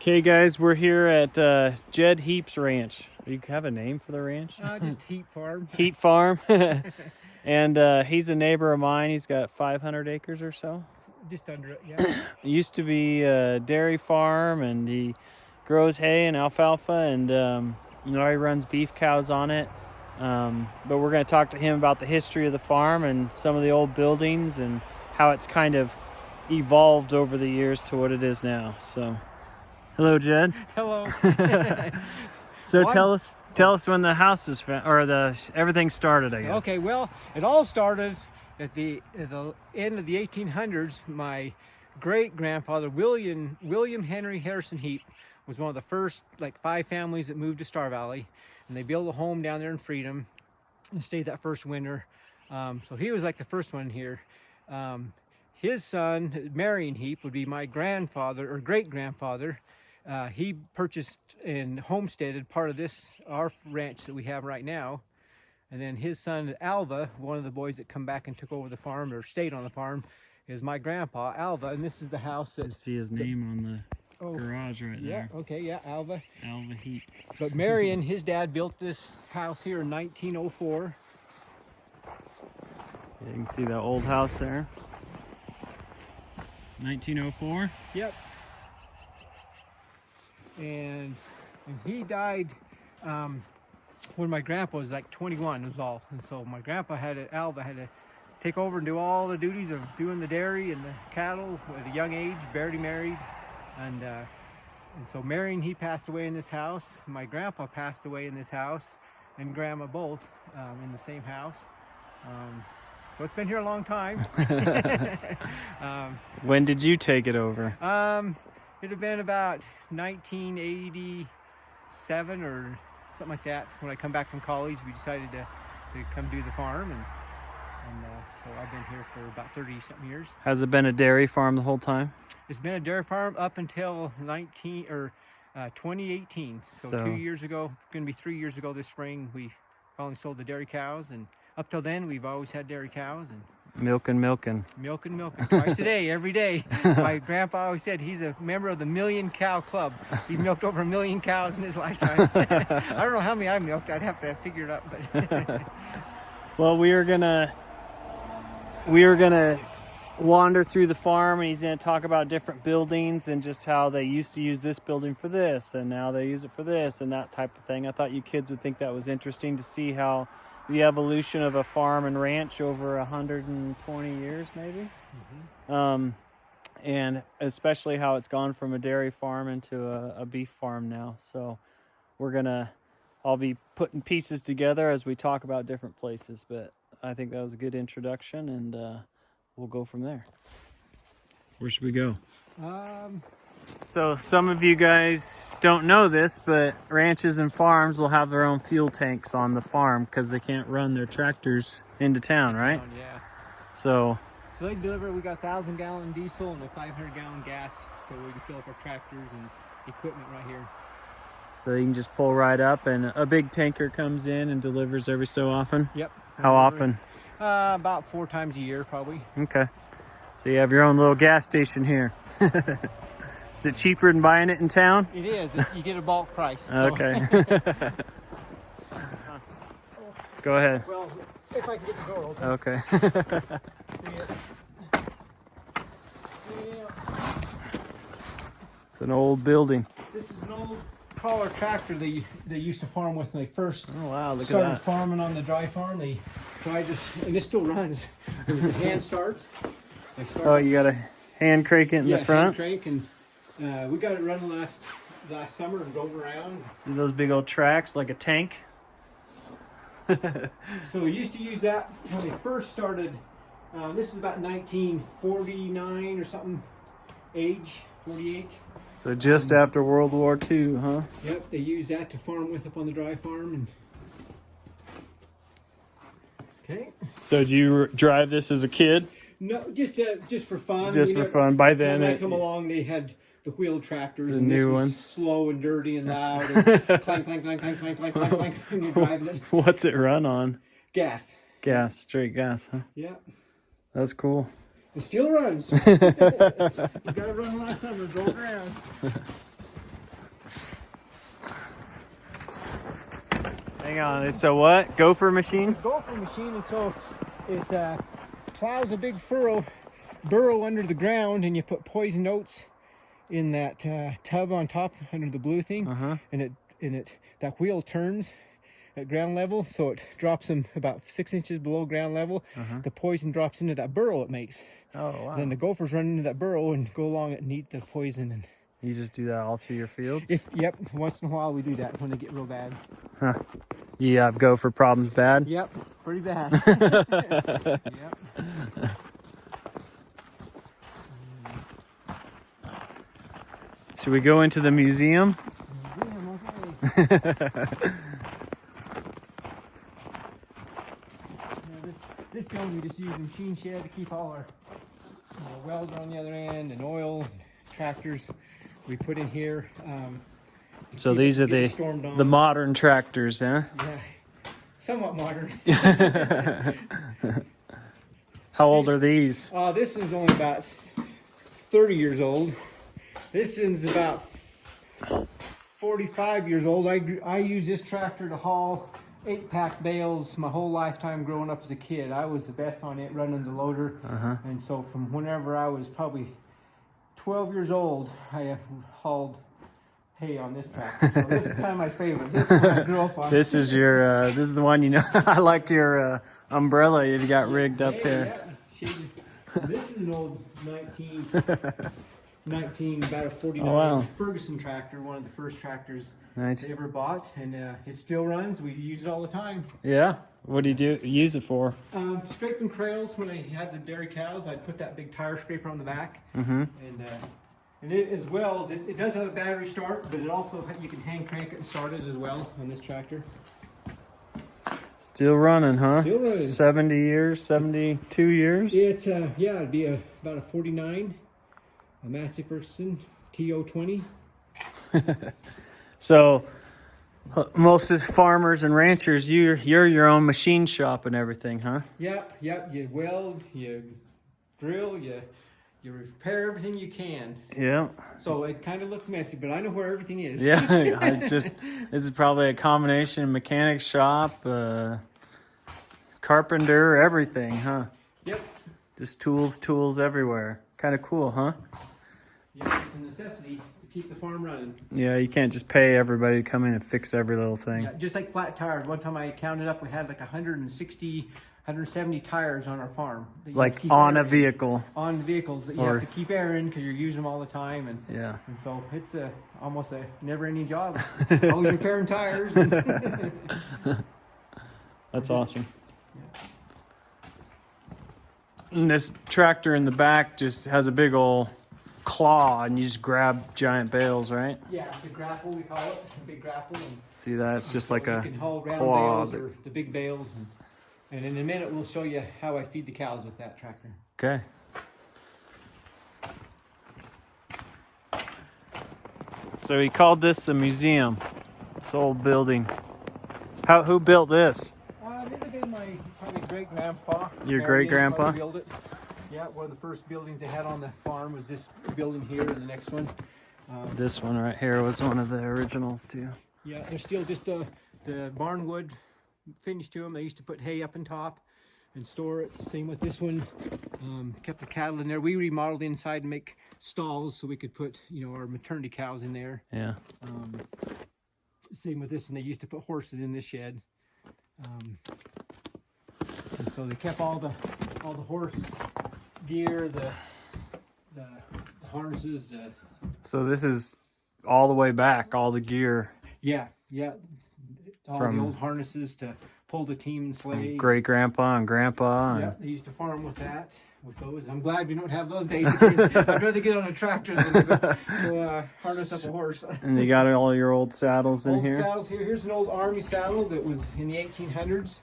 Okay, guys, we're here at Jed Heap's ranch. You have a name for the ranch? Just Heap Farm. Heap Farm. And he's a neighbor of mine. He's got 500 acres or so. Just under it, yeah. It used to be a dairy farm, and he grows hay and alfalfa, and he runs beef cows on it. But we're going to talk to him about the history of the farm and some of the old buildings and how it's kind of evolved over the years to what it is now. So, hello, Jed. Hello. So well, tell us when the house is everything started, I guess. Okay, well, it all started at the end of the 1800s. My great-grandfather, William Henry Harrison Heap, was one of the first 5 families that moved to Star Valley, and they built a home down there in Freedom and stayed that first winter. So he was the first one here. His son, Marion Heap, would be my grandfather or great-grandfather. He purchased and homesteaded part of our ranch that we have right now. And then his son, Alva, one of the boys that come back and took over the farm or stayed on the farm, is my grandpa, Alva. And this is the house that... I see his name on the garage right there. Yeah, okay, yeah, Alva. Alva Heap. But Marion, his dad, built this house here in 1904. You can see the old house there. 1904? Yep. And he died when my grandpa was 21 was all. And so my grandpa Alva had to take over and do all the duties of doing the dairy and the cattle at a young age, barely married. And so Marion, he passed away in this house. My grandpa passed away in this house, and grandma both in the same house. So it's been here a long time. When did you take it over? It'd have been about 1987 or something like that. When I come back from college, we decided to come do the farm, and so I've been here for about 30-something years. Has it been a dairy farm the whole time? It's been a dairy farm up until 2018. So 2 years ago, going to be 3 years ago this spring, we finally sold the dairy cows, and up till then, we've always had dairy cows and milking. Milking twice a day, every day. My grandpa always said he's a member of the Million Cow Club. He milked over 1 million cows in his lifetime. I don't know how many I milked. I'd have to figure it out. But well, we are gonna wander through the farm, and he's gonna talk about different buildings and just how they used to use this building for this, and now they use it for this, and that type of thing. I thought you kids would think that was interesting to see how the evolution of a farm and ranch over 120 years, maybe. Mm-hmm. And especially how it's gone from a dairy farm into a beef farm now. So I'll be putting pieces together as we talk about different places, but I think that was a good introduction, and we'll go from there. Where should we go? So some of you guys don't know this, but ranches and farms will have their own fuel tanks on the farm because they can't run their tractors into town, right? Yeah. So they deliver. We got 1,000-gallon diesel and a 500-gallon gas, so we can fill up our tractors and equipment right here. So you can just pull right up, and a big tanker comes in and delivers every so often? Yep. How often? About 4 times a year, probably. Okay. So you have your own little gas station here. Is it cheaper than buying it in town? It is. You get a bulk price. So. Okay. Go ahead. Well, if I can get the door open. Okay. It's an old building. This is an old crawler tractor they used to farm with when they first started farming on the dry farm. They tried this, and it still runs. It was a hand start. Oh, you got a hand crank it in the front? Yeah, hand crank, and we got it running last summer and drove around. See those big old tracks like a tank? So we used to use that when they first started. This is about 1949 or something, age, 48. So just after World War II, huh? Yep, they used that to farm with up on the dry farm. And okay. So do you drive this as a kid? No, just for fun. Just for fun. By then, when I come along, they had the wheel tractors, the and new this was ones, slow and dirty and loud, and clank, clank, clank, clank, clank, clank, clank, clank, when you're driving it. What's it run on? Gas. Gas, straight gas, huh? Yeah. That's cool. It still runs. You got to run last summer, drove around. Hang on, it's a what? Gopher machine? Gopher machine, and so it plows a big burrow under the ground, and you put poison oats in that tub on top under the blue thing, and that wheel turns at ground level, so it drops them about 6 inches below ground level. The poison drops into that burrow it makes. Oh, wow. Then the gophers run into that burrow and go along it and eat the poison. And You just do that all through your fields? yep, once in a while we do that when they get real bad. Huh. You have gopher problems bad? Yep, pretty bad. Yep. Should we go into the museum? This building we just use a machine shed to keep all our welds on the other end and oil, tractors we put in here. So these are the modern tractors, huh? Yeah, somewhat modern. How old are these? This one's only about 30 years old. This one's about 45 years old. I use this tractor to haul 8-pack bales my whole lifetime growing up as a kid. I was the best on it running the loader. And so from whenever I was probably 12 years old, I hauled hay on this tractor. So this is kind of my favorite. This is what I grew up on. This is your, this is the one, I like your umbrella you got rigged up there. Yeah. This is an old 19 about a 49 Ferguson tractor, one of the first tractors they ever bought, and it still runs. We use it all the time. Yeah. What do you use it for? Scraping trails. When I had the dairy cows, I'd put that big tire scraper on the back, and it as well as it does have a battery start, but it also you can hand crank it and start it as well on this tractor. Still running, huh? Still running. 70 years, 72 years. It's yeah, it'd be about a 49, a Massey Ferguson TO20. So most of the farmers and ranchers, you're your own machine shop and everything, huh? Yep. You weld, you drill, you repair everything you can. Yeah. So it kind of looks messy, but I know where everything is. Yeah, it's just, this is probably a combination mechanic shop, carpenter, everything, huh? Yep. Just tools everywhere. Kind of cool, huh? Yeah, it's a necessity to keep the farm running. Yeah, you can't just pay everybody to come in and fix every little thing. Yeah, just like flat tires. One time I counted up, we had like 170 tires on our farm. Like on a vehicle. On vehicles that you have to keep airing because you're using them all the time. And yeah. And so it's almost a never-ending job. Always repairing tires. That's awesome. And this tractor in the back just has a big old claw, and you just grab giant bales, right? Yeah, it's a grapple, we call it. It's a big grapple. And see that? It's just like a you can haul round claw. bales or the big bales. And in a minute, we'll show you how I feed the cows with that tractor. Okay. So he called this the museum. This old building. Who built this? It would have been my probably great-grandpa. Your great-grandpa? Built it. Yeah, one of the first buildings they had on the farm was this building here, and the next one. This one right here was one of the originals too. Yeah, there's still just the barn wood finish to them. They used to put hay up on top and store it. Same with this one. Kept the cattle in there. We remodeled inside and make stalls so we could put, our maternity cows in there. Yeah. Same with this one. They used to put horses in this shed. And so they kept all the horse gear, the harnesses. So this is all the way back, all the gear. Yeah. All the old harnesses to pull the team and sleigh. Great grandpa and grandpa. Yeah, they used to farm with those. I'm glad we don't have those days again. I'd rather get on a tractor than to harness up a horse. And you got all your old saddles in here? Saddles here. Here's an old army saddle that was in the 1800s.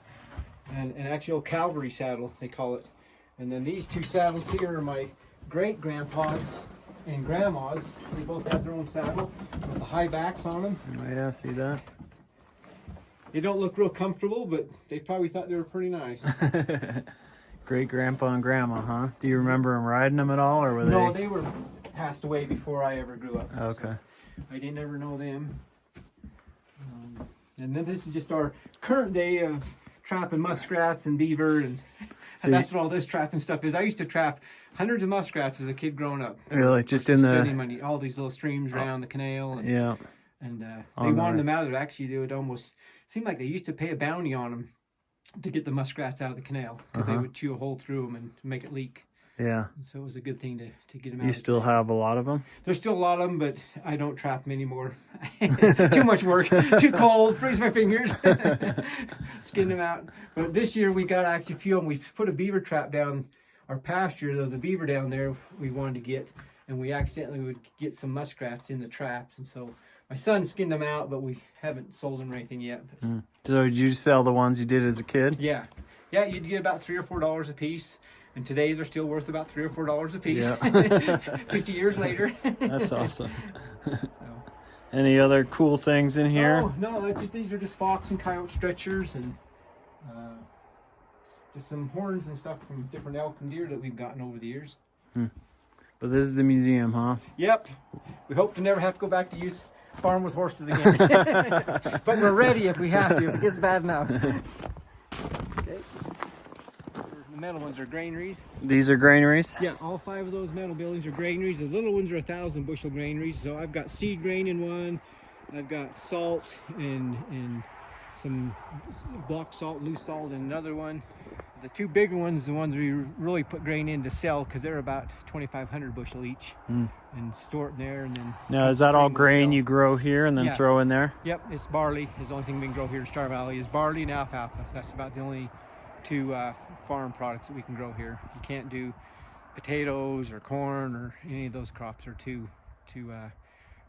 And an actual cavalry saddle, they call it. And then these two saddles here are my great-grandpa's and grandma's. They both have their own saddle with the high backs on them. Oh yeah, see that? They don't look real comfortable, but they probably thought they were pretty nice. Great grandpa and grandma, huh? Do you remember them riding them at all, or were they? No, they were passed away before I ever grew up. Okay. So I didn't ever know them. And then this is just our current day of trapping muskrats and beaver, and So that's what all this trapping stuff is. I used to trap hundreds of muskrats as a kid growing up. Really, just in Spending the money, all these little streams around the canal. And, yeah. and they On wanted the- them out of it. Actually, they would almost seem like they used to pay a bounty on them to get the muskrats out of the canal, because they would chew a hole through them and make it leak. Yeah. And so it was a good thing to get them out. You of the still canal. have a lot of them? There's still a lot of them, but I don't trap them anymore. Too much work, too cold, freeze my fingers, skin them out. But this year we got actually a few of them. We put a beaver trap down our pasture. There was a beaver down there we wanted to get, and we accidentally would get some muskrats in the traps. And so my son skinned them out, but we haven't sold them or anything yet. But, So did you sell the ones you did as a kid? yeah, you'd get about $3 or $4 a piece. And today they're still worth about $3 or $4 a piece. Yeah. 50 years later. That's awesome. Any other cool things in here? Oh, no, these are just fox and coyote stretchers, and just some horns and stuff from different elk and deer that we've gotten over the years. But this is the museum, huh? Yep. We hope to never have to go back to use farm with horses again. But we're ready if we have to, if it gets bad enough. Okay. The metal ones are granaries. These are granaries? Yeah, all 5 of those metal buildings are granaries. The little ones are 1,000 bushel granaries. So I've got seed grain in one. I've got salt and some block salt, loose salt in another one. The 2 bigger ones, the ones we really put grain in to sell, because they're about 2,500 bushel each, and store it in there. And then Now, is that all to grain sell. you grow here and then Yeah. throw in there? Yep, it's barley. Is the only thing we can grow here in Star Valley is barley and alfalfa. That's about the only 2 farm products that we can grow here. You can't do potatoes or corn or any of those crops are too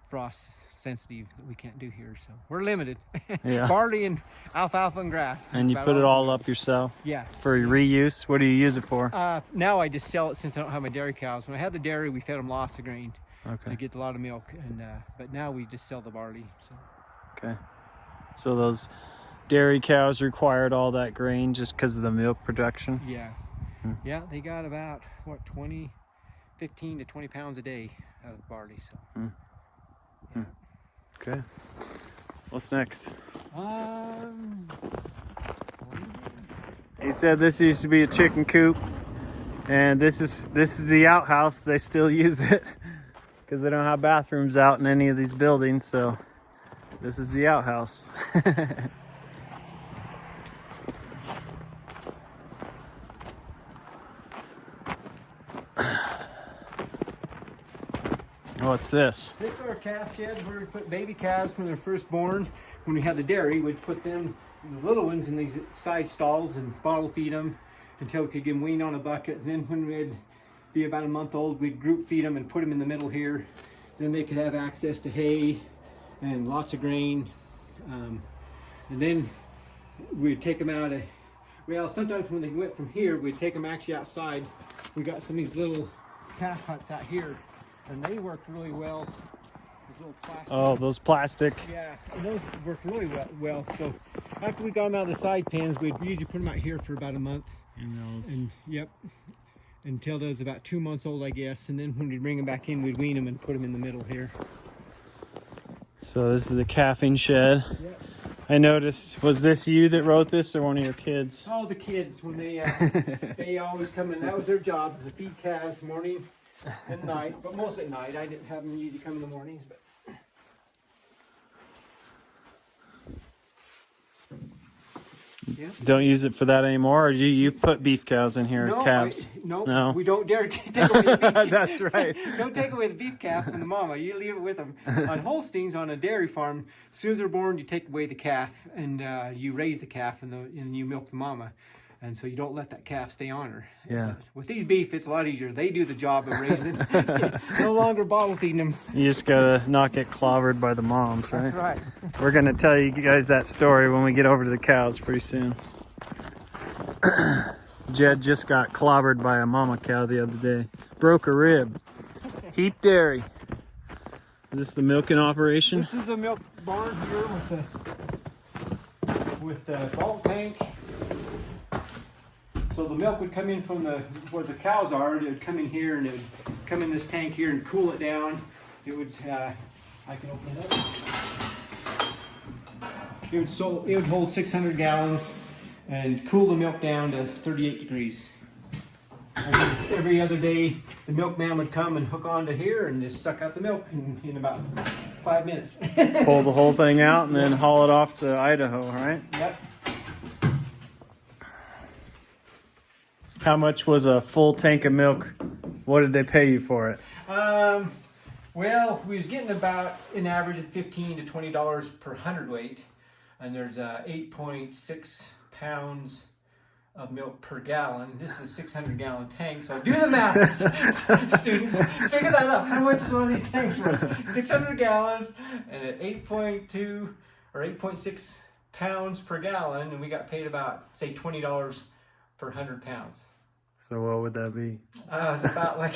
frost sensitive that we can't do here. So we're limited. Yeah. Barley and alfalfa and grass. And you put it all up yourself Yeah. for reuse? What do you use it for? Now I just sell it since I don't have my dairy cows. When I had the dairy, we fed them lots of grain Okay. to get a lot of milk, and but now we just sell the barley. So. Okay. So those dairy cows required all that grain just because of the milk production? Yeah. Yeah, they got about, 15 to 20 pounds a day of barley. So. Yeah. Okay. What's next? He said this used to be a chicken coop, and this is the outhouse. They still use it because they don't have bathrooms out in any of these buildings, so this is the outhouse. What's this? This is our calf shed where we put baby calves when they're first born. When we had the dairy, we'd put them, the little ones, in these side stalls and bottle feed them until we could get them weaned on a bucket. And then when we'd be about a month old, we'd group feed them and put them in the middle here. Then they could have access to hay and lots of grain. And then we'd take them out. Well, sometimes when they went from here, we'd take them actually outside. We got some of these little calf huts out here, and they worked really well. These little plastic. Oh, those plastic. Yeah, and those worked really well. So after we got them out of the side pens, we'd usually put them out here for about a month. And yep, until they was about 2 months old, I guess. And then when we'd bring them back in, we'd wean them and put them in the middle here. So this is the calving shed. Yep. I noticed, was this you that wrote this or one of your kids? Oh, the kids, when they they always come in, that was their job, is to feed calves morning and night, but most at night. I didn't have them usually come in the mornings, but. Yeah. Don't use it for that anymore, or you put beef cows in here, calves? No, we don't dare take away the beef calf. That's right. Don't take away the beef calf from the mama. You leave it with them. On Holsteins, on a dairy farm, as soon as they're born, you take away the calf and you raise the calf and you milk the mama. And so you don't let that calf stay on her. Yeah. With these beef, it's a lot easier. They do the job of raising it. No longer bottle feeding them. You just gotta not get clobbered by the moms, right? That's right. We're gonna tell you guys that story when we get over to the cows pretty soon. Jed just got clobbered by a mama cow the other day. Broke a rib. Heap Dairy. Is this the milking operation? This is a milk barn here with the bulk tank. So the milk would come in from where the cows are. It would come in here and it would come in this tank here and cool it down. It would, I can open it up. it would hold 600 gallons and cool the milk down to 38 degrees. And every other day, the milkman would come and hook onto here and just suck out the milk in about 5 minutes. Pull the whole thing out and then haul it off to Idaho, right? Yep. How much was a full tank of milk? What did they pay you for it? Well, we was getting about an average of $15 to $20 per hundredweight, and there's 8.6 pounds of milk per gallon. This is a 600-gallon tank, so do the math, students. Figure that out. How much is one of these tanks worth? 600 gallons, and at 8.2 or 8.6 pounds per gallon, and we got paid about, say, $20 per 100 pounds. So what would that be? It's about like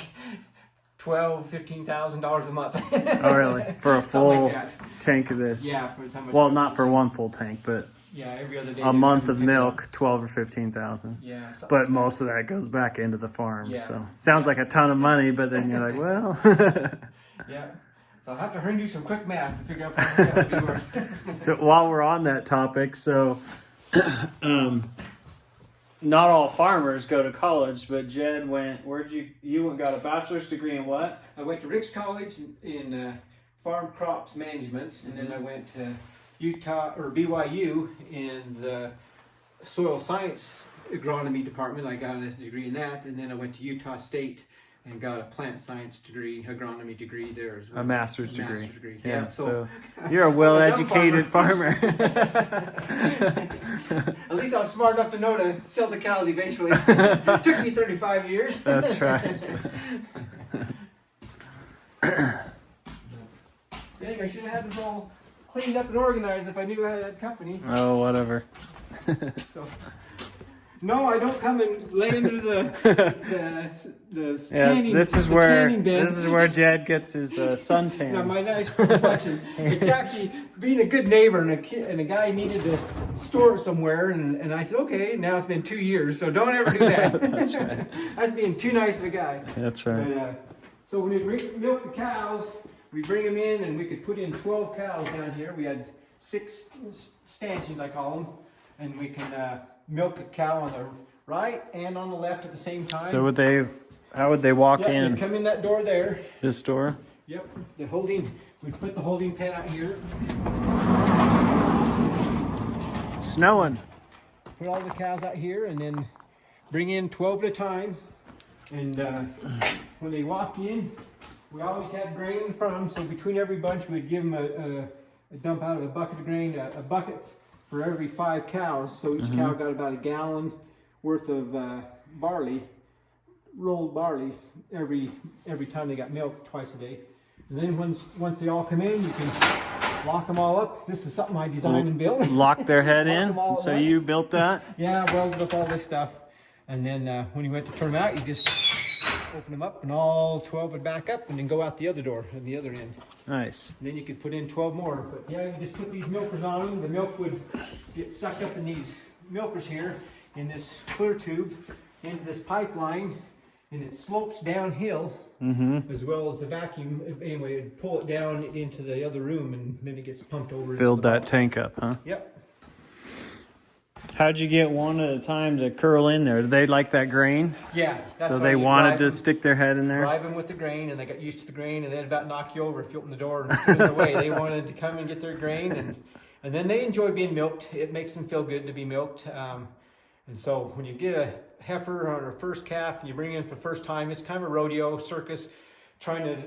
$12,000-$15,000 a month. Oh, really? For a full like tank of this? Yeah. For how much? Well, not for one full tank, but yeah, every other day. a month of milk, 12 or 15,000. Yeah. But most of that goes back into the farm. Yeah. So sounds like a ton of money, but then you're like, well. Yeah. So I'll have to do some quick math to figure out how much that would be worth. So while we're on that topic, so not all farmers go to college, but Jed went, you went got a bachelor's degree in what? I went to Ricks College in farm crops management, and then I went to BYU in the soil science agronomy department. I got a degree in that, and then I went to Utah State and got a plant science degree, agronomy degree there as well. A master's degree. Yeah, so you're a well-educated farmer. At least I was smart enough to know to sell the cows eventually. It took me 35 years. That's right. I think I should have had this all cleaned up and organized if I knew I had that company. Oh, whatever. So, no, I don't come and lay under the canning. This is where Jed gets his suntan. Now, my nice complexion. It's actually being a good neighbor, and a guy needed to store it somewhere, and I said, okay. Now it's been 2 years, so don't ever do that. That's right. That's being too nice of a guy. That's right. But, so when we milk the cows, we bring them in, and we could put in 12 cows down here. We had 6 stanchions, I call them, and we can milk a cow on the right and on the left at the same time. So how would they walk They in? come in that door there. This door? Yep. We put the holding pen out here. It's snowing. Put all the cows out here, and then bring in 12 at a time. And when they walk in, we always had grain in front of them. So between every bunch, we'd give them a dump out of a bucket of grain, a bucket for every 5 cows. So each cow got about a gallon worth of barley, rolled barley, every time they got milk twice a day. And then once they all come in, you can lock them all up. This is something I designed and built. Lock their head Lock in? them all at So once. you built that? Yeah, I welded up all this stuff. And then when you went to turn them out, you just open them up, and all 12 would back up and then go out the other door on the other end. Nice. And then you could put in 12 more. But yeah, you just put these milkers on them. The milk would get sucked up in these milkers here in this clear tube into this pipeline, and it slopes downhill as well as the vacuum. Anyway, it'd pull it down into the other room, and then it gets pumped over. Filled that tank up, huh? Yep. How'd you get one at a time to curl in there? Did they like that grain? Yeah. So they wanted to stick their head in there? Drive them with the grain, and they got used to the grain, and they'd about knock you over if you opened the door and put it away. They wanted to come and get their grain, and then they enjoy being milked. It makes them feel good to be milked. And so when you get a heifer or a first calf and you bring it in for the first time, it's kind of a rodeo circus, trying to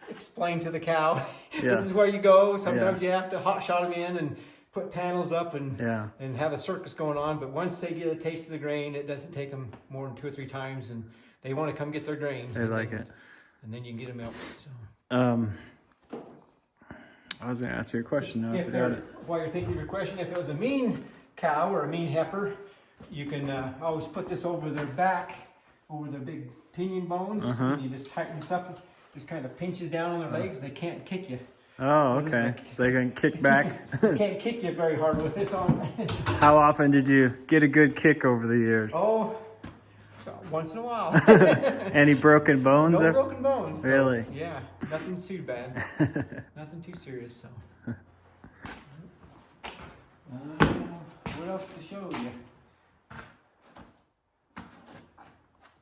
explain to the cow, this is where you go. Sometimes you have to hot shot them in and put panels up and have a circus going on. But once they get a taste of the grain, it doesn't take them more than 2 or 3 times, and they want to come get their grain. They like it. And then you can get them milked. So. I was going to ask you a question now. While you're thinking of your question, if it was a mean cow or a mean heifer, you can always put this over their back, over their big pinion bones, and you just tighten this up. Just kind of pinches down on their legs. They can't kick you. Oh, okay. So they can kick back. They can't kick you very hard with this on. How often did you get a good kick over the years? Oh, once in a while. Any broken bones? No broken bones. So, really? Yeah, nothing too bad. Nothing too serious. So. else to show you?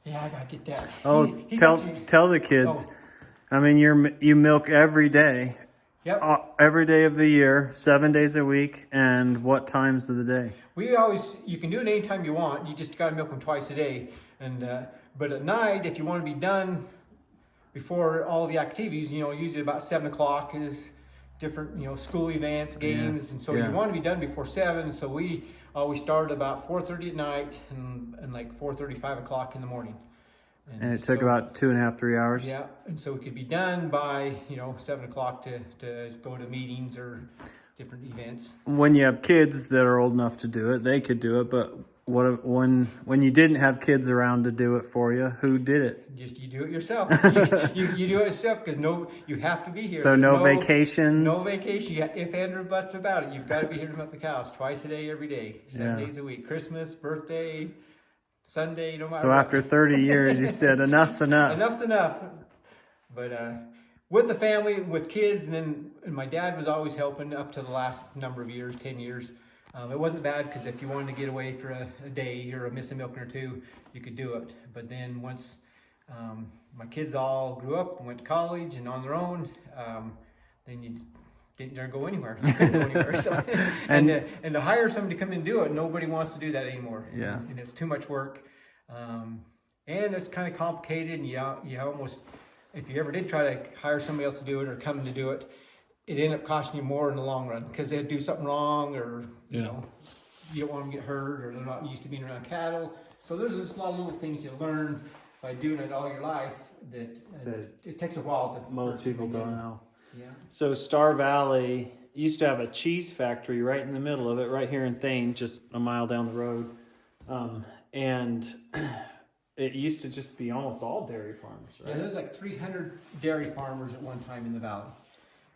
Yeah, I gotta get that. Oh, He's tell actually- tell the kids. Oh. I mean, you milk every day, Yep. every day of the year, 7 days a week, and what times of the day? You can do it anytime you want. You just gotta milk them twice a day. And but at night, if you want to be done before all the activities, usually about 7 o'clock is different, school events, games, and so you want to be done before 7. So we always start about 4:30 at night and like 4:30, 5 o'clock in the morning. And it took about 2.5, 3 hours. Yeah, and so we could be done by 7 o'clock to go to meetings or different events. When you have kids that are old enough to do it, they could do it. But when you didn't have kids around to do it for you, who did it? Just you do it yourself. you do it yourself because you have to be here. So There's no vacations. No vacation. If and or buts about it, you've got to be here to milk the cows twice a day, every day, 7 days a week. Christmas, birthday, Sunday, no matter. So what. after 30 years, you said enough's enough. Enough's enough. But with the family, with kids, and my dad was always helping up to the last number of years, 10 years. It wasn't bad because if you wanted to get away for a day or miss a milking or two, you could do it. But then once my kids all grew up and went to college and on their own, then you didn't dare go anywhere. You couldn't go anywhere. So, and to hire somebody to come and do it, nobody wants to do that anymore. Yeah. And it's too much work. And it's kind of complicated. And you almost, if you ever did try to hire somebody else to do it or come to do it, it ended up costing you more in the long run because they'd do something wrong or, you don't want them to get hurt or they're not used to being around cattle. So there's just a lot of little things you learn by doing it all your life that it takes a while to. Most people don't know. Yeah. So Star Valley used to have a cheese factory right in the middle of it, right here in Thane, just a mile down the road. And it used to just be almost all dairy farms, right? Yeah, there was like 300 dairy farmers at one time in the valley.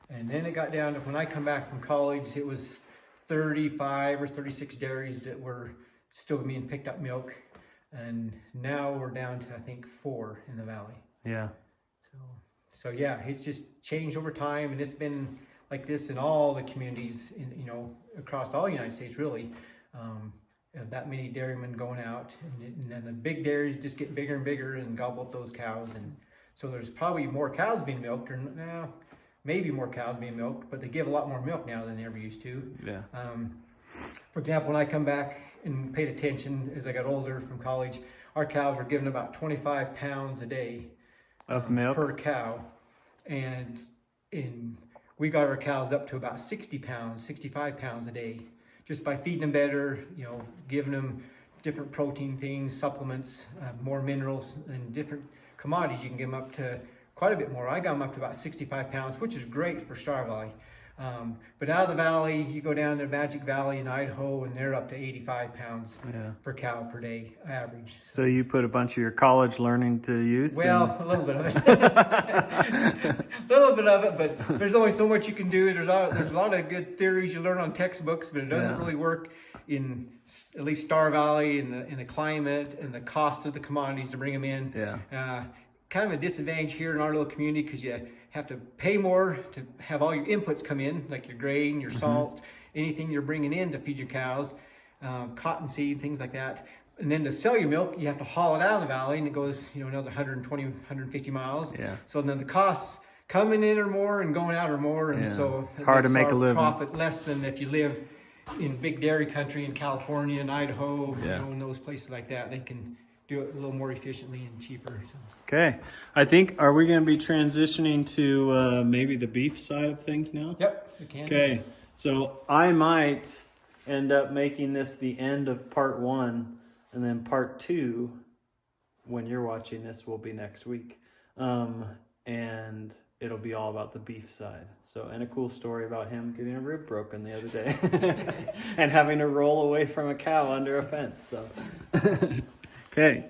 And then it got down to, when I come back from college, it was 35 or 36 dairies that were still being picked up milk. And now we're down to, I think, 4 in the valley. Yeah. So yeah, it's just changed over time, and it's been like this in all the communities, across all the United States, really. That many dairymen going out, and then the big dairies just get bigger and bigger and gobble up those cows, and so there's probably more cows being milked, or maybe more cows being milked, but they give a lot more milk now than they ever used to. Yeah. For example, when I come back and paid attention as I got older from college, our cows were given about 25 pounds a day of milk per cow, and we got our cows up to about 60 pounds, 65 pounds a day, just by feeding them better, giving them different protein things, supplements, more minerals, and different commodities. You can give them up to quite a bit more. I got them up to about 65 pounds, which is great for Star Valley. But out of the valley, you go down to Magic Valley in Idaho, and they're up to 85 pounds per cow per day average. So you put a bunch of your college learning to use? Well, a little bit of it. A little bit of it, but there's only so much you can do. There's a lot of good theories you learn on textbooks, but it doesn't really work in at least Star Valley, in the climate and the cost of the commodities to bring them in. Yeah. Kind of a disadvantage here in our little community because you have to pay more to have all your inputs come in, like your grain, your salt, anything you're bringing in to feed your cows, cottonseed, things like that. And then to sell your milk, you have to haul it out of the valley, and it goes, another 120, 150 miles. Yeah. So then the costs coming in are more and going out are more, and so it's hard to makes make a our living. profit less than if you live in big dairy country in California and Idaho, Yeah. in those places like that. They can do it a little more efficiently and cheaper. So. Okay. I think, are we going to be transitioning to maybe the beef side of things now? Yep, we can. Okay. So I might end up making this the end of part 1, and then part 2, when you're watching this, will be next week. And it'll be all about the beef side. So, and a cool story about him getting a rib broken the other day and having to roll away from a cow under a fence. So, okay.